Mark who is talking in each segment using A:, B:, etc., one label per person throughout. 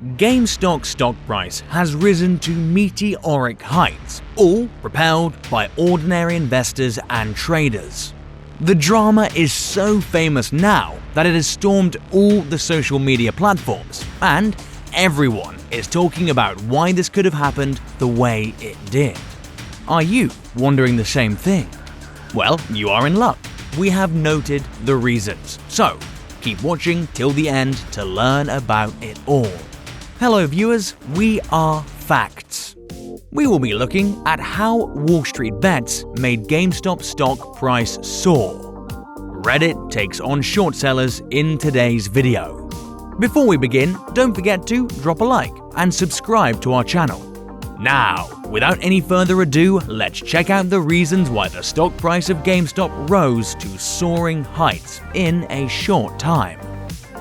A: GameStop's stock price has risen to meteoric heights, all propelled by ordinary investors and traders. The drama is so famous now that it has stormed all the social media platforms, and everyone is talking about why this could have happened the way it did. Are you wondering the same thing? Well, you are in luck. We have noted the reasons, so keep watching till the end to learn about it all. Hello viewers, we are Facts. We will be looking at how WallStreetBets made GameStop's stock price soar. Reddit takes on short sellers in today's video. Before we begin, don't forget to drop a like and subscribe to our channel. Now, without any further ado, let's check out the reasons why the stock price of GameStop rose to soaring heights in a short time.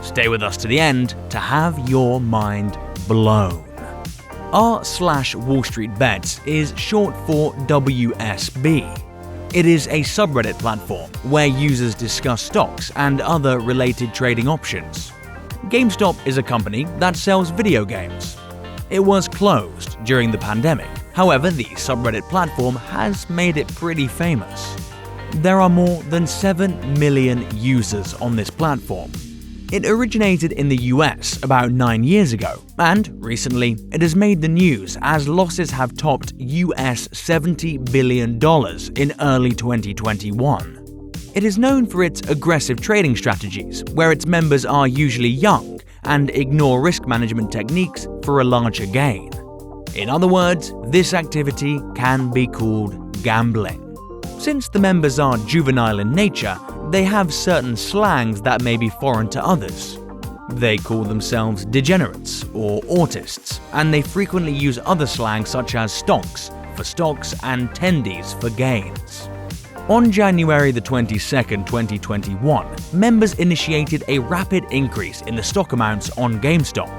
A: Stay with us to the end to have your mind blown. r/WallStreetBets is short for WSB. It is a subreddit platform where users discuss stocks and other related trading options. GameStop is a company that sells video games. It was closed during the pandemic. However, the subreddit platform has made it pretty famous. There are more than 7 million users on this platform. It originated in the US about 9 years ago, and recently it has made the news as losses have topped US $70 billion in early 2021. It is known for its aggressive trading strategies, where its members are usually young and ignore risk management techniques for a larger gain. In other words, this activity can be called gambling. Since the members are juvenile in nature, they have certain slangs that may be foreign to others. They call themselves degenerates or autists, and they frequently use other slang such as stonks for stocks and tendies for gains. On January 22, 2021, members initiated a rapid increase in the stock amounts on GameStop.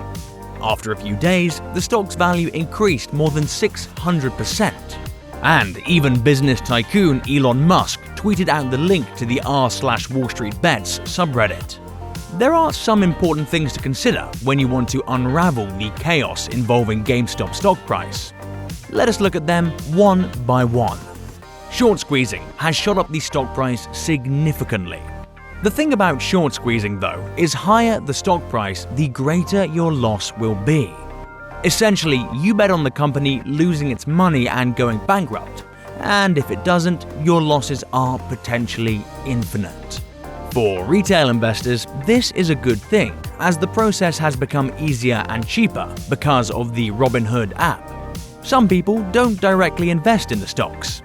A: After a few days, the stock's value increased more than 600%. And even business tycoon Elon Musk tweeted out the link to the r/WallStreetBets subreddit. There are some important things to consider when you want to unravel the chaos involving GameStop's stock price. Let us look at them one by one. Short squeezing has shot up the stock price significantly. The thing about short squeezing, though, is higher the stock price, the greater your loss will be. Essentially, you bet on the company losing its money and going bankrupt, and if it doesn't, your losses are potentially infinite. For retail investors, this is a good thing, as the process has become easier and cheaper because of the Robinhood app. Some people don't directly invest in the stocks.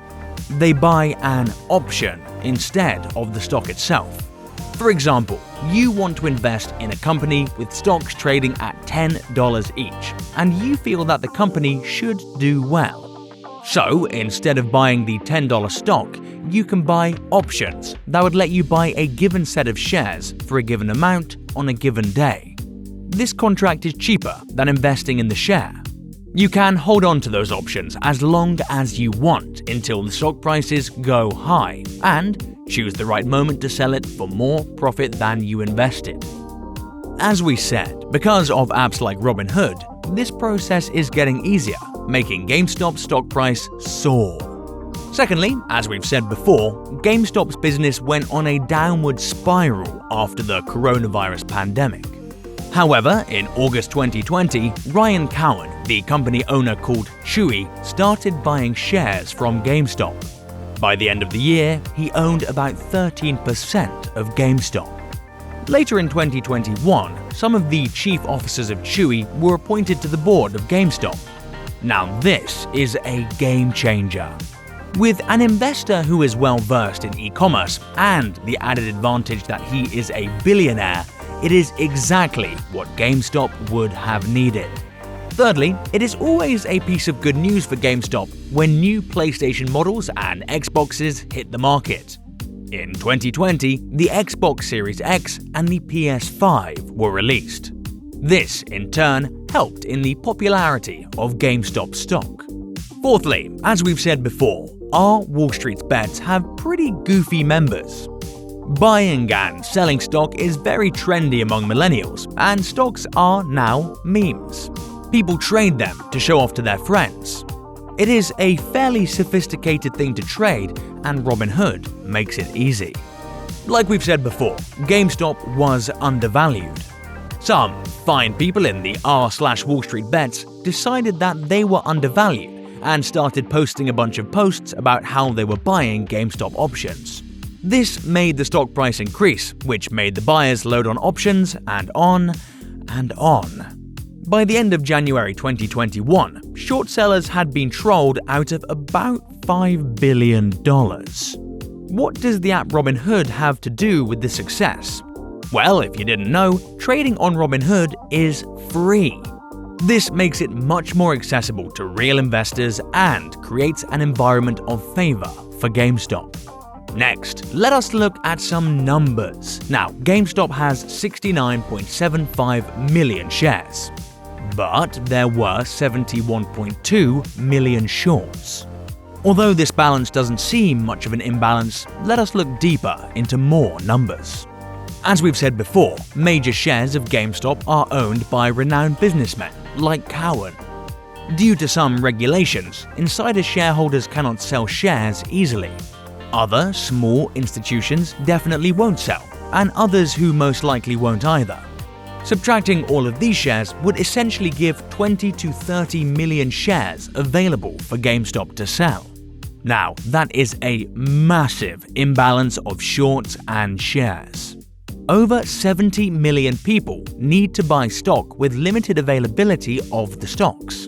A: They buy an option instead of the stock itself. For example, you want to invest in a company with stocks trading at $10 each, and you feel that the company should do well. So, instead of buying the $10 stock, you can buy options that would let you buy a given set of shares for a given amount on a given day. This contract is cheaper than investing in the share. You can hold on to those options as long as you want until the stock prices go high, and choose the right moment to sell it for more profit than you invested. As we said, because of apps like Robinhood, this process is getting easier, making GameStop's stock price soar. Secondly, as we've said before, GameStop's business went on a downward spiral after the coronavirus pandemic. However, in August 2020, Ryan Cowan, the company owner called Chewy, started buying shares from GameStop. By the end of the year, he owned about 13% of GameStop. Later in 2021, some of the chief officers of Chewy were appointed to the board of GameStop. Now this is a game changer. With an investor who is well versed in e-commerce and the added advantage that he is a billionaire, it is exactly what GameStop would have needed. Thirdly, it is always a piece of good news for GameStop when new PlayStation models and Xboxes hit the market. In 2020, the Xbox Series X and the PS5 were released. This, in turn, helped in the popularity of GameStop stock. Fourthly, as we've said before, our WallStreetBets have pretty goofy members. Buying and selling stock is very trendy among millennials, and stocks are now memes. People trade them to show off to their friends. It is a fairly sophisticated thing to trade, and Robinhood makes it easy. Like we've said before, GameStop was undervalued. Some fine people in the r/WallStreetBets decided that they were undervalued and started posting a bunch of posts about how they were buying GameStop options. This made the stock price increase, which made the buyers load on options and on and on. By the end of January 2021, short sellers had been trolled out of about $5 billion. What does the app Robinhood have to do with this success? Well, if you didn't know, trading on Robinhood is free. This makes it much more accessible to real investors and creates an environment of favor for GameStop. Next, let us look at some numbers. Now, GameStop has 69.75 million shares, but there were 71.2 million shorts. Although this balance doesn't seem much of an imbalance, let us look deeper into more numbers. As we've said before, major shares of GameStop are owned by renowned businessmen like Cowen. Due to some regulations, insider shareholders cannot sell shares easily. Other small institutions definitely won't sell, and others who most likely won't either. Subtracting all of these shares would essentially give 20 to 30 million shares available for GameStop to sell. Now, that is a massive imbalance of shorts and shares. Over 70 million people need to buy stock with limited availability of the stocks.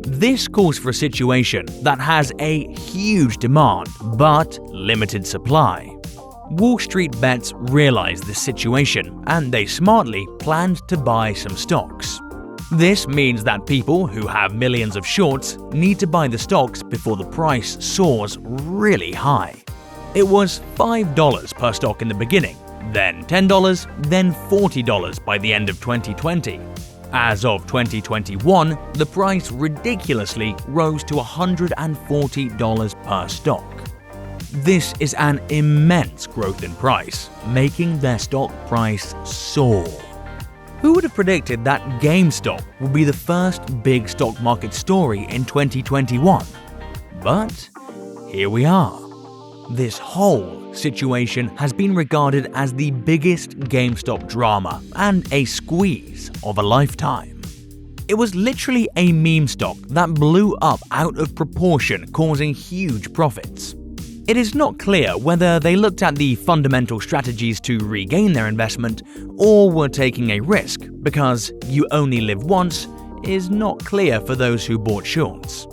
A: This calls for a situation that has a huge demand but limited supply. WallStreetBets realized this situation and they smartly planned to buy some stocks. This means that people who have millions of shorts need to buy the stocks before the price soars really high. It was $5 per stock in the beginning, then $10, then $40 by the end of 2020. As of 2021, the price ridiculously rose to $140 per stock. This is an immense growth in price, making their stock price soar. Who would have predicted that GameStop would be the first big stock market story in 2021? But here we are. This whole situation has been regarded as the biggest GameStop drama and a squeeze of a lifetime. It was literally a meme stock that blew up out of proportion, causing huge profits. It is not clear whether they looked at the fundamental strategies to regain their investment or were taking a risk, because you only live once is not clear for those who bought shorts.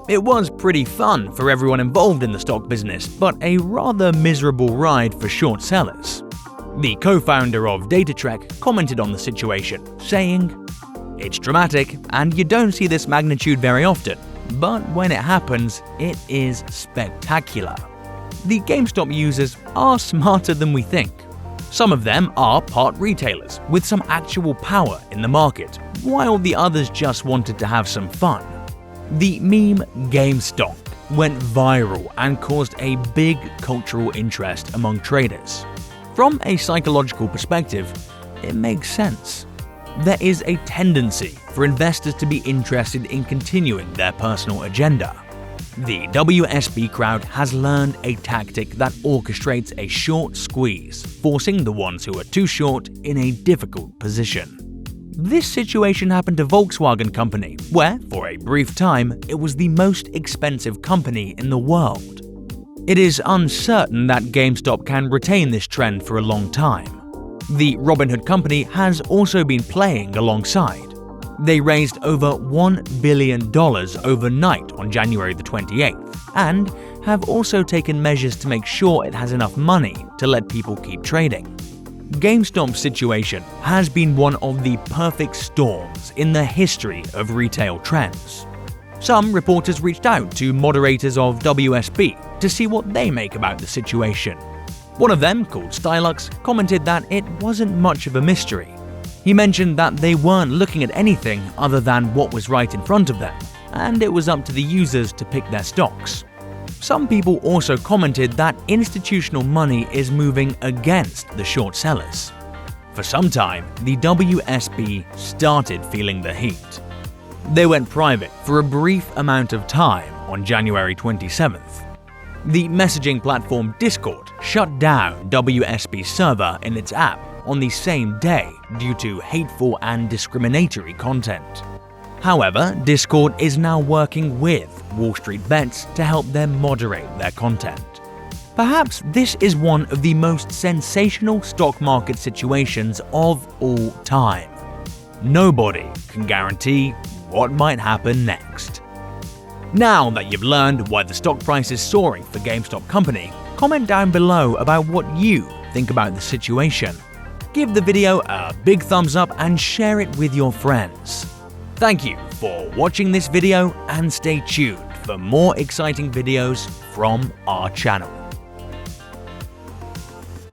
A: It was pretty fun for everyone involved in the stock business, but a rather miserable ride for short sellers. The co-founder of DataTrek commented on the situation, saying, "It's dramatic, and you don't see this magnitude very often, but when it happens, it is spectacular." The GameStop users are smarter than we think. Some of them are part retailers with some actual power in the market, while the others just wanted to have some fun. The meme GameStop went viral and caused a big cultural interest among traders. From a psychological perspective, it makes sense. There is a tendency for investors to be interested in continuing their personal agenda. The WSB crowd has learned a tactic that orchestrates a short squeeze, forcing the ones who are too short in a difficult position. This situation happened to Volkswagen Company, where, for a brief time, it was the most expensive company in the world. It is uncertain that GameStop can retain this trend for a long time. The Robinhood company has also been playing alongside. They raised over $1 billion overnight on January the 28th, and have also taken measures to make sure it has enough money to let people keep trading. GameStop's situation has been one of the perfect storms in the history of retail trends. Some reporters reached out to moderators of WSB to see what they make about the situation. One of them, called Stylux, commented that it wasn't much of a mystery. He mentioned that they weren't looking at anything other than what was right in front of them, and it was up to the users to pick their stocks. Some people also commented that institutional money is moving against the short sellers. For some time, the WSB started feeling the heat. They went private for a brief amount of time on January 27th. The messaging platform Discord shut down WSB's server in its app on the same day due to hateful and discriminatory content. However, Discord is now working with WallStreetBets to help them moderate their content. Perhaps this is one of the most sensational stock market situations of all time. Nobody can guarantee what might happen next. Now that you've learned why the stock price is soaring for GameStop company, comment down below about what you think about the situation. Give the video a big thumbs up and share it with your friends. Thank you for watching this video and stay tuned for more exciting videos from our channel.